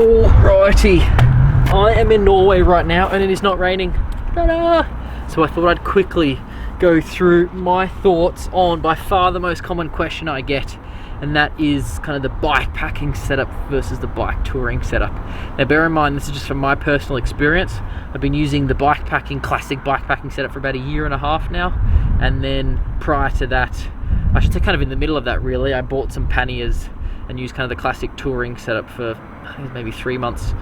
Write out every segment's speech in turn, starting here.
Alrighty, I am in Norway right now and it is not raining. Ta-da! So I thought I'd quickly go through my thoughts on by far the most common question I get, and that is kind of the bike packing setup versus the bike touring setup. Now bear in mind, this is just from my personal experience. I've been using the classic bike packing setup for about 1.5 years now, and then prior to that, I should say kind of in the middle of that really, I bought some panniers and used kind of the classic touring setup for I think maybe 3 months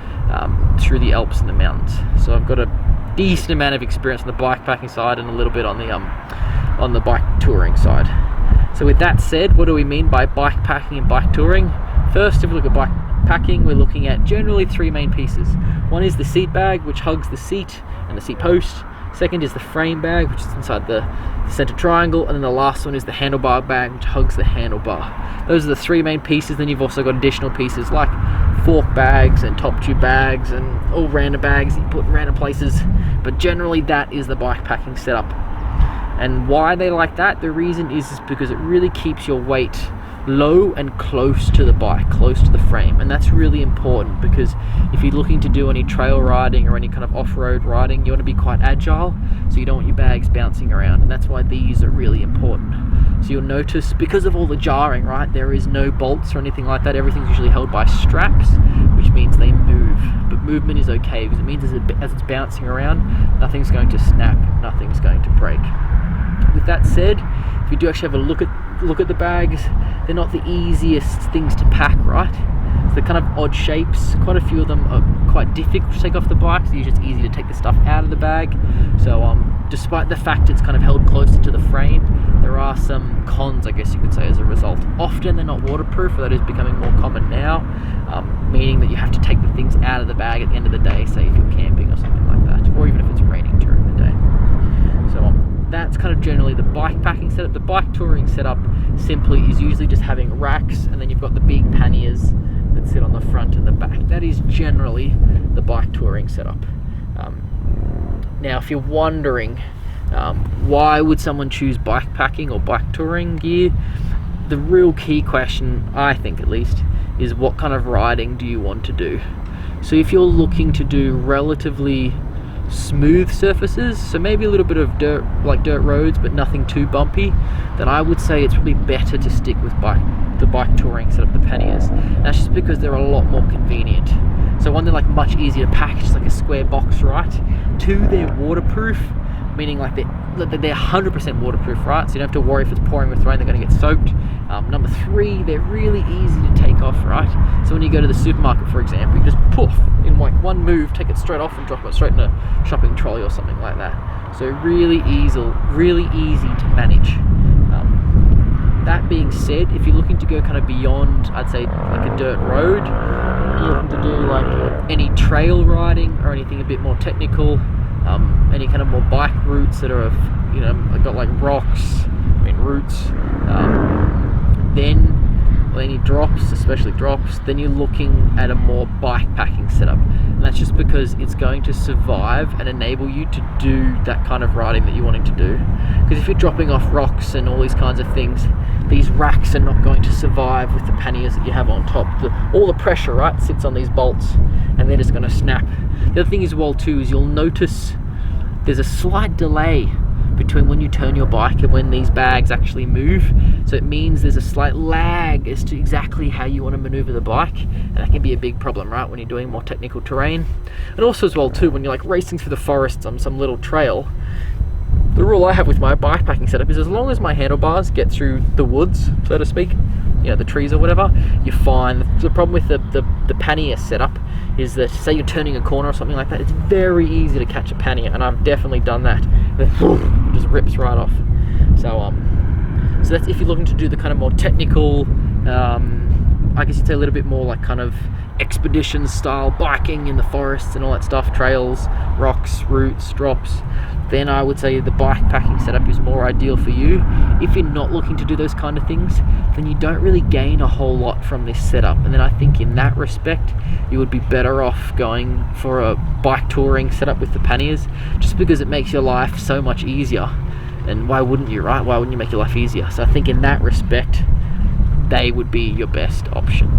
through the Alps and the mountains. So I've got a decent amount of experience on the bike packing side and a little bit on the bike touring side. So with that said, what do we mean by bike packing and bike touring? First, if we look at bike packing, we're looking at generally 3 main pieces. One is the seat bag, which hugs the seat and the seat post. Second is the frame bag, which is inside the center triangle, and then the last one is the handlebar bag, which hugs the handlebar. Those are the 3 main pieces. Then you've also got additional pieces like fork bags and top tube bags and all random bags that you put in random places, but generally that is the bike packing setup. And why they like that, the reason is because it really keeps your weight low and close to the bike, close to the frame. And that's really important because if you're looking to do any trail riding or any kind of off-road riding, you want to be quite agile, so you don't want your bags bouncing around, and that's why these are really important. So you'll notice, because of all the jarring, right, there is no bolts or anything like that. Everything's usually held by straps, which means they move, but movement is okay because it means as it's bouncing around, nothing's going to snap, nothing's going to break. With that said, if you do actually have a look at the bags, they're not the easiest things to pack, right? So they're kind of odd shapes. Quite a few of them are quite difficult to take off the bike, so usually it's easy to take the stuff out of the bag. So despite the fact it's kind of held closer to the frame, there are some cons, I guess you could say, as a result. Often they're not waterproof, or that is becoming more common now, meaning that you have to take the things out of the bag at the end of the day, say if you're camping or something like that, or even if it's raining during the day. So that's kind of generally the bike packing setup. The bike touring setup simply is usually just having racks, and then you've got the big panniers that sit on the front and the back. That is generally the bike touring setup. Now if you're wondering why would someone choose bike packing or bike touring gear, the real key question, I think at least, is what kind of riding do you want to do? So if you're looking to do relatively smooth surfaces, so maybe a little bit of dirt, like dirt roads, but nothing too bumpy, then I would say it's probably better to stick with the bike touring setup, the panniers. And that's just because they're a lot more convenient. So one, they're like much easier to pack, just like a square box, right? 2, they're waterproof, meaning like they're 100% waterproof, right? So you don't have to worry if it's pouring with rain, they're going to get soaked. Number 3, they're really easy to take off, right? So when you go to the supermarket, for example, you just poof, in like one move, take it straight off and drop it straight in a shopping trolley or something like that. So really easy to manage. That being said, if you're looking to go kind of beyond, I'd say like a dirt road, you're looking to do like any trail riding or anything a bit more technical, any kind of more bike routes that are, you know, got like rocks, roots, then any drops, especially drops, then you're looking at a more bike packing setup. And that's just because it's going to survive and enable you to do that kind of riding that you're wanting to do. Because if you're dropping off rocks and all these kinds of things, these racks are not going to survive with the panniers that you have on top. All the pressure, right, sits on these bolts and they're just going to snap. The other thing as well too is you'll notice there's a slight delay between when you turn your bike and when these bags actually move. So it means there's a slight lag as to exactly how you want to maneuver the bike, and that can be a big problem, right, when you're doing more technical terrain. And also as well too, when you're like racing through the forests on some little trail, the rule I have with my bike packing setup is as long as my handlebars get through the woods, so to speak, you know, the trees or whatever, you're fine. The problem with the pannier setup is that, say you're turning a corner or something like that, it's very easy to catch a pannier, and I've definitely done that. It just rips right off. So that's if you're looking to do the kind of more technical, I guess you'd say a little bit more like kind of expedition style biking in the forests and all that stuff, trails, rocks, routes, drops, then I would say the bike packing setup is more ideal for you. If you're not looking to do those kind of things, then you don't really gain a whole lot from this setup. And then I think in that respect, you would be better off going for a bike touring setup with the panniers, just because it makes your life so much easier. And why wouldn't you, right? Why wouldn't you make your life easier? So I think in that respect, they would be your best option.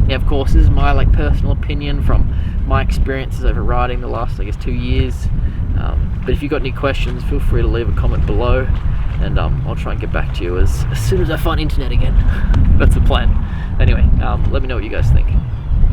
Now, of course, this is my like personal opinion from my experiences over riding the last, I guess, 2 years. But if you've got any questions, feel free to leave a comment below, and I'll try and get back to you as soon as I find internet again. That's the plan. Anyway, let me know what you guys think.